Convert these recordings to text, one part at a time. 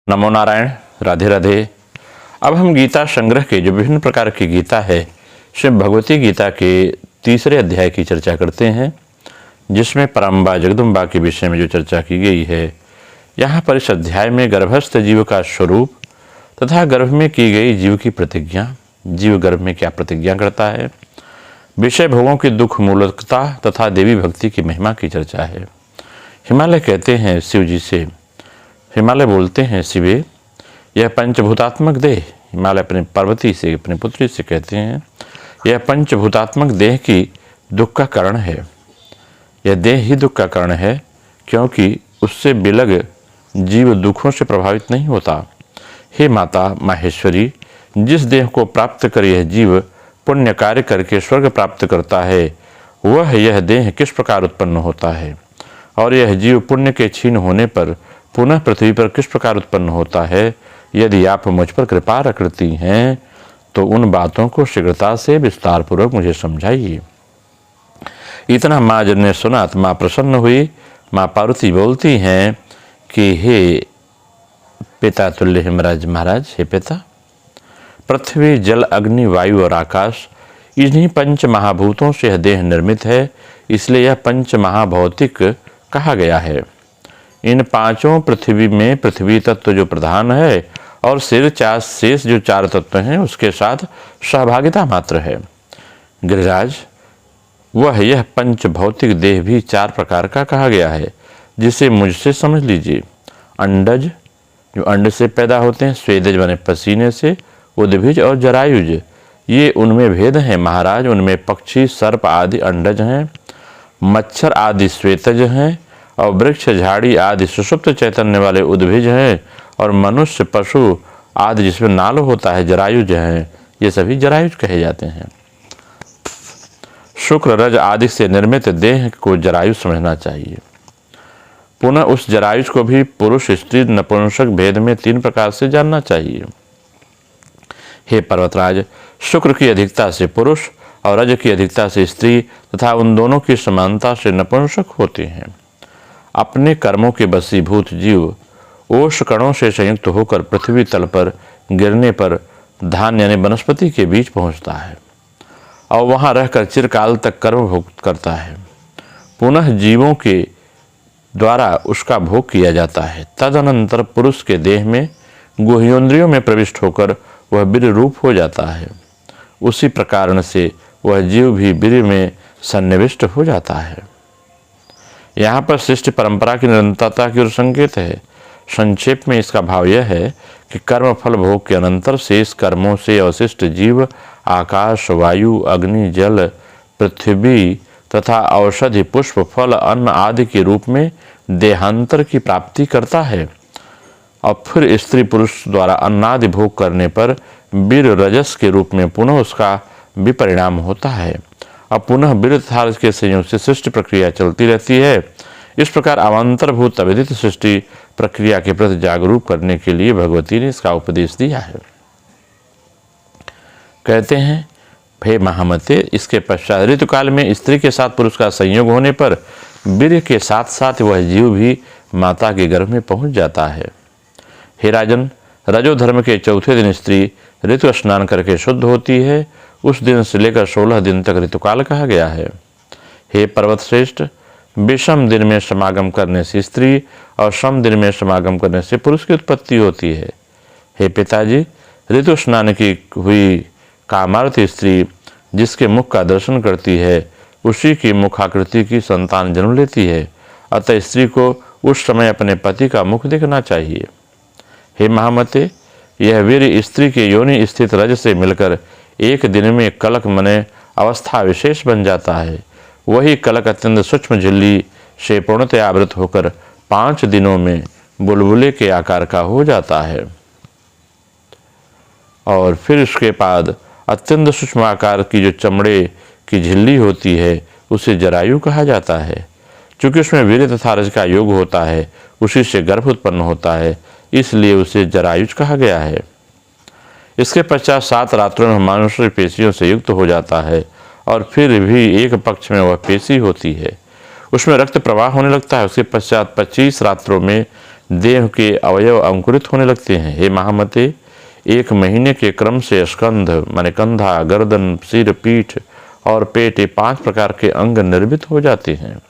नमो नारायण, राधे राधे। अब हम गीता संग्रह के जो विभिन्न प्रकार की गीता है, श्रीमद् भगवती गीता के तीसरे अध्याय की चर्चा करते हैं, जिसमें परम्बा जगदम्बा के विषय में जो चर्चा की गई है। यहाँ पर इस अध्याय में गर्भस्थ जीव का स्वरूप तथा गर्भ में की गई जीव की प्रतिज्ञा, जीव गर्भ में क्या प्रतिज्ञा करता है, विषय भोगों की दुख मूलकता तथा देवी भक्ति की महिमा की चर्चा है। हिमालय कहते हैं शिव जी से, हिमालय बोलते हैं शिवे, यह पंचभूतात्मक देह, हिमालय अपने पार्वती से, अपने पुत्री से कहते हैं, यह पंचभूतात्मक देह की दुख का कारण है। यह देह ही दुख का कारण है, क्योंकि उससे विलग जीव दुखों से प्रभावित नहीं होता। हे माता माहेश्वरी, जिस देह को प्राप्त कर यह जीव पुण्य कार्य करके स्वर्ग प्राप्त करता है, वह यह देह किस प्रकार उत्पन्न होता है, और यह जीव पुण्य के क्षीण होने पर पुनः पृथ्वी पर किस प्रकार उत्पन्न होता है। यदि आप मुझ पर कृपा करती हैं तो उन बातों को शीघ्रता से विस्तार पूर्वक मुझे समझाइए। इतना माँ जब ने सुना तो माँ प्रसन्न हुई। माँ पार्वती बोलती हैं कि हे पिता तुल्य हिमराज महाराज, हे पिता, पृथ्वी जल अग्नि वायु और आकाश, इन्हीं पंच महाभूतों से यह देह निर्मित है, इसलिए यह पंच महाभौतिक कहा गया है। इन पांचों पृथ्वी में पृथ्वी तत्व जो प्रधान है और सिर चार शेष जो चार तत्व हैं उसके साथ सहभागिता मात्र है। गिरिराज, वह यह पंच भौतिक देह भी चार प्रकार का कहा गया है, जिसे मुझसे समझ लीजिए। अंडज जो अंड से पैदा होते हैं, स्वेदज बने पसीने से, उद्भिज और जरायुज ये उनमें भेद हैं महाराज। उनमें पक्षी सर्प आदि अंडज हैं, मच्छर आदि श्वेतज हैं, और वृक्ष झाड़ी आदि सुषुप्त चैतन्य वाले उद्भिज हैं, और मनुष्य पशु आदि जिसमें नाल होता है जरायुज हैं, ये सभी जरायुज कहे जाते हैं। शुक्र रज आदि से निर्मित देह को जरायुज समझना चाहिए। पुनः उस जरायुज को भी पुरुष स्त्री नपुंसक भेद में तीन प्रकार से जानना चाहिए। हे पर्वतराज, शुक्र की अधिकता से पुरुष और रज की अधिकता से स्त्री तथा उन दोनों की समानता से नपुंसक होते हैं। अपने कर्मों के बसीभूत जीव ओष कणों से संयुक्त होकर पृथ्वी तल पर गिरने पर धान यानी वनस्पति के बीच पहुंचता है और वहां रहकर चिरकाल तक कर्म भोग करता है। पुनः जीवों के द्वारा उसका भोग किया जाता है। तदनंतर पुरुष के देह में गुह्येंद्रियों में प्रविष्ट होकर वह वीर्य रूप हो जाता है। उसी प्रकार से वह जीव भी वीर्य में सन्निविष्ट हो जाता है। यहाँ पर सृष्टि परंपरा की निरंतरता की ओर संकेत है। संक्षेप में इसका भाव यह है कि कर्म फल भोग के अनंतर शेष कर्मों से अवशिष्ट जीव आकाश, वायु, अग्नि, जल, पृथ्वी तथा औषधि, पुष्प, फल, अन्न आदि के रूप में देहांतर की प्राप्ति करता है, और फिर स्त्री पुरुष द्वारा अन्नादि भोग करने पर वीर रजस के रूप में पुनः उसका विपरिणाम होता है। अब पुनः वीर तथा रज के संयोग से सृष्टि प्रक्रिया चलती रहती है। इस प्रकार अवांतरभूत अविदित सृष्टि प्रक्रिया के प्रति जागरूक करने के लिए भगवती ने इसका उपदेश दिया है। कहते हैं, हे महामते, इसके पश्चात ऋतुकाल में स्त्री के साथ पुरुष का संयोग होने पर वीर्य के साथ साथ वह जीव भी माता के गर्भ में पहुंच जाता है। हे राजन, रजोधर्म के चौथे दिन स्त्री ऋतु स्नान करके शुद्ध होती है। उस दिन से लेकर 16 दिन तक ऋतुकाल कहा गया है। हे पर्वत श्रेष्ठ, विषम दिन में समागम करने से स्त्री और सम दिन में समागम करने से पुरुष की उत्पत्ति होती है। हे पिताजी, ऋतु स्नान की हुई कामार्थी स्त्री जिसके मुख का दर्शन करती है, उसी की मुखाकृति की संतान जन्म लेती है। अतः स्त्री को उस समय अपने पति का मुख देखना चाहिए। हे महामते, यह वीर स्त्री के योनि स्थित रज से मिलकर एक दिन में कलक मने अवस्था विशेष बन जाता है। वही कलक अत्यंत सूक्ष्म झिल्ली से पूर्णतया आवृत होकर 5 दिनों में बुलबुले के आकार का हो जाता है, और फिर उसके बाद अत्यंत सूक्ष्म आकार की जो चमड़े की झिल्ली होती है उसे जरायु कहा जाता है। चूँकि उसमें वीर्य तथा रज का योग होता है, उसी से गर्भ उत्पन्न होता है, इसलिए उसे जरायुज कहा गया है। इसके पश्चात 7 रात्रों में मानुष पेशियों से युक्त हो जाता है, और फिर भी एक पक्ष में वह पेशी होती है, उसमें रक्त प्रवाह होने लगता है। उसके पश्चात 25 रात्रों में देह के अवयव अंकुरित होने लगते हैं। हे महामते, 1 महीने के क्रम से स्कंध माने कंधा, गर्दन, सिर, पीठ और पेट, ये 5 प्रकार के अंग निर्मित हो जाते हैं।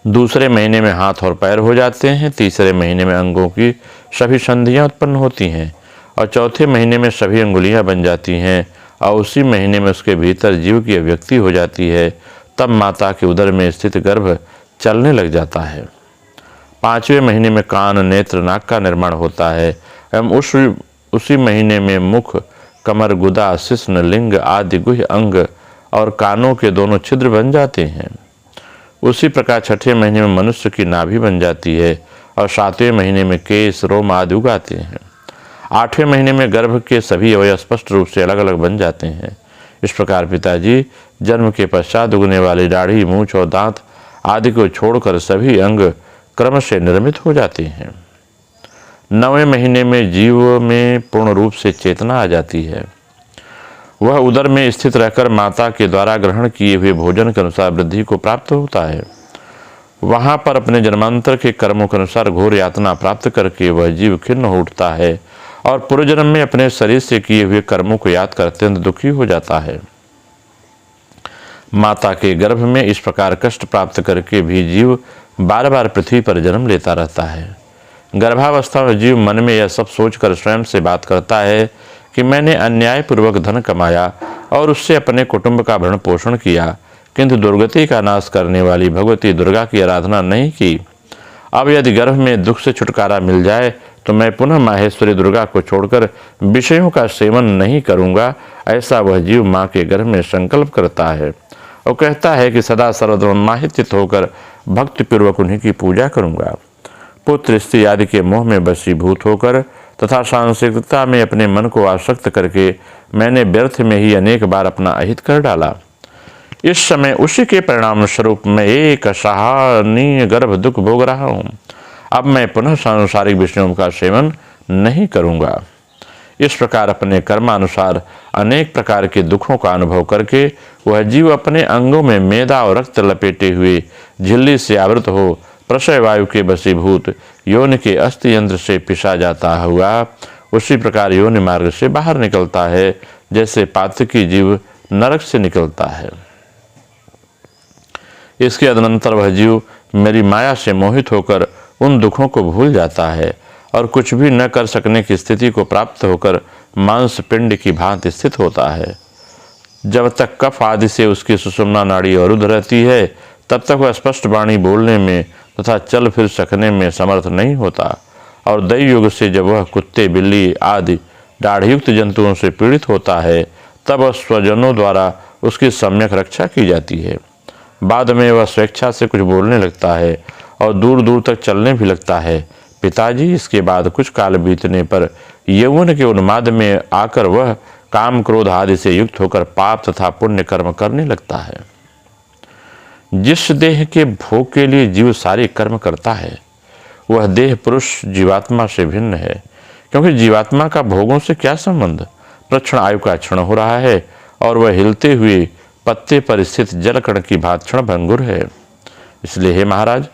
दूसरे महीने में हाथ और पैर हो जाते हैं। तीसरे महीने में अंगों की सभी संधियां उत्पन्न होती हैं और चौथे महीने में सभी अंगुलियां बन जाती हैं और उसी महीने में उसके भीतर जीव की अभिव्यक्ति हो जाती है। तब माता के उदर में स्थित गर्भ चलने लग जाता है। 5वें महीने में कान, नेत्र, नाक का निर्माण होता है एवं उसी महीने में मुख, कमर, गुदा, शिश्न, लिंग आदि गुह्य अंग और कानों के दोनों छिद्र बन जाते हैं। उसी प्रकार 6ठे महीने में मनुष्य की नाभि बन जाती है और 7वें महीने में केस, रोम आदि उगाते हैं। 8वें महीने में गर्भ के सभी अवयव स्पष्ट रूप से अलग अलग बन जाते हैं। इस प्रकार पिताजी जन्म के पश्चात उगने वाली दाढ़ी, मूंछ और दांत आदि को छोड़कर सभी अंग क्रम से निर्मित हो जाते हैं। 9वें महीने में जीव में पूर्ण रूप से चेतना आ जाती है। वह उदर में स्थित रहकर माता के द्वारा ग्रहण किए हुए भोजन के अनुसार वृद्धि को प्राप्त होता है। वहां पर अपने जन्मांतर के कर्मों के अनुसार घोर यातना प्राप्त करके वह जीव खिन्न हो उठता है और पूर्व जन्म में अपने शरीर से किए हुए कर्मों को याद कर अत्यंत दुखी हो जाता है। माता के गर्भ में इस प्रकार कष्ट प्राप्त करके भी जीव बार बार पृथ्वी पर जन्म लेता रहता है। गर्भावस्था में जीव मन में यह सब सोचकर स्वयं से बात करता है कि मैंने अन्यायपूर्वक धन कमाया और उससे अपने कुटुंब का भरण पोषण किया, किंतु दुर्गति का नाश करने वाली भगवती दुर्गा की आराधना नहीं की। अब यदि गर्भ में दुख से छुटकारा मिल जाए तो मैं पुनः माहेश्वरी दुर्गा को छोड़कर विषयों का सेवन नहीं करूंगा। ऐसा वह जीव माँ के गर्भ में संकल्प करता है और कहता है कि सदा सर्वोन्माहित चित्त होकर भक्तिपूर्वक उन्हीं की पूजा करूंगा। पुत्र, स्त्री आदि के मोह में वशीभूत होकर तथा सांसारिकता में अपने मन को आसक्त करके मैंने व्यर्थ में ही अनेक बार अपना अहित कर डाला। इस समय उसी के परिणाम स्वरूप मैं एक असहनीय गर्भ दुख भोग रहा हूँ। अब मैं पुनः सांसारिक विषयों का सेवन नहीं करूँगा। इस प्रकार अपने कर्मानुसार अनेक प्रकार के दुखों का अनुभव करके वह जीव अपने अंगों में मेदा और रक्त लपेटे हुए झिल्ली से आवृत हो प्रसव वायु के वशीभूत योनि के अस्थि यंत्र से पिसा जाता हुआ उसी प्रकार योनि मार्ग से बाहर निकलता है, जैसे पातकी जीव नरक से निकलता है। इसके अनंतर वह जीव मेरी माया से मोहित होकर उन दुखों को भूल जाता है और कुछ भी न कर सकने की स्थिति को प्राप्त होकर मांस पिंड की भांति स्थित होता है। जब तक कफ आदि से उसकी सुषुम्ना नाड़ी अवरुद्ध रहती है तब तक वह स्पष्ट वाणी बोलने में तथा चल फिर सकने में समर्थ नहीं होता और दैव युग से जब वह कुत्ते, बिल्ली आदि दाढ़युक्त जंतुओं से पीड़ित होता है तब वह स्वजनों द्वारा उसकी सम्यक रक्षा की जाती है। बाद में वह स्वेच्छा से कुछ बोलने लगता है और दूर दूर तक चलने भी लगता है। पिताजी, इसके बाद कुछ काल बीतने पर यौवन के उन्माद में आकर वह काम, क्रोध आदि से युक्त होकर पाप तथा पुण्य कर्म करने लगता है। जिस देह के भोग के लिए जीव सारे कर्म करता है वह देह पुरुष जीवात्मा से भिन्न है, क्योंकि जीवात्मा का भोगों से क्या संबंध। प्रक्षण आयु का क्षण हो रहा है और वह हिलते हुए पत्ते पर स्थित जलकण की भांति क्षण भंगुर है। इसलिए हे महाराज,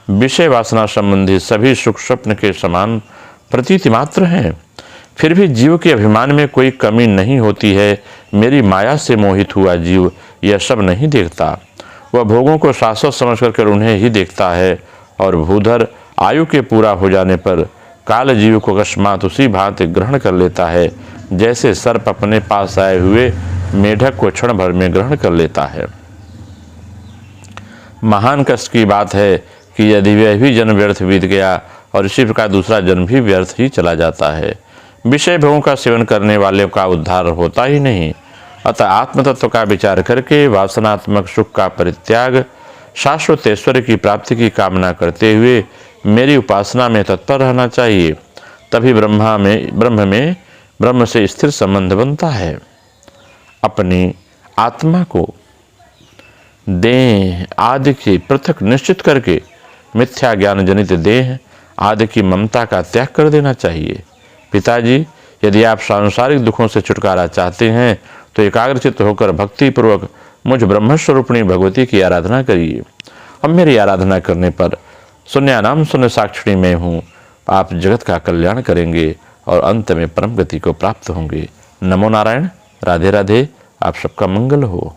विषय वासना संबंधी सभी सुख स्वप्न के समान प्रतीति मात्र हैं, फिर भी जीव के अभिमान में कोई कमी नहीं होती है। मेरी माया से मोहित हुआ जीव यह सब नहीं देखता, वह भोगों को शाश्वत समझ कर उन्हें ही देखता है और भूधर आयु के पूरा हो जाने पर काल जीव को अकस्मात उसी भांति ग्रहण कर लेता है जैसे सर्प अपने पास आए हुए मेढक को क्षण भर में ग्रहण कर लेता है। महान कष्ट की बात है कि यदि वह भी जन्म व्यर्थ बीत गया और इसी प्रकार दूसरा जन्म भी व्यर्थ ही चला जाता है। विषय भोगों का सेवन करने वाले का उद्धार होता ही नहीं। अतः आत्मतत्व का विचार करके वासनात्मक सुख का परित्याग, शाश्वत ऐश्वर्य की प्राप्ति की कामना करते हुए मेरी उपासना में तत्पर रहना चाहिए। तभी ब्रह्म से स्थिर संबंध बनता है। अपनी आत्मा को देह आदि की पृथक निश्चित करके मिथ्या ज्ञान जनित देह आदि की ममता का त्याग कर देना चाहिए। पिताजी, यदि आप सांसारिक दुखों से छुटकारा चाहते हैं तो एकाग्रचित्त होकर भक्तिपूर्वक मुझ ब्रह्मस्वरूपिणी भगवती की आराधना करिए और मेरी आराधना करने पर शून्यानाम शून्य साक्षिणी मैं हूँ। आप जगत का कल्याण करेंगे और अंत में परम गति को प्राप्त होंगे। नमो नारायण। राधे राधे। आप सबका मंगल हो।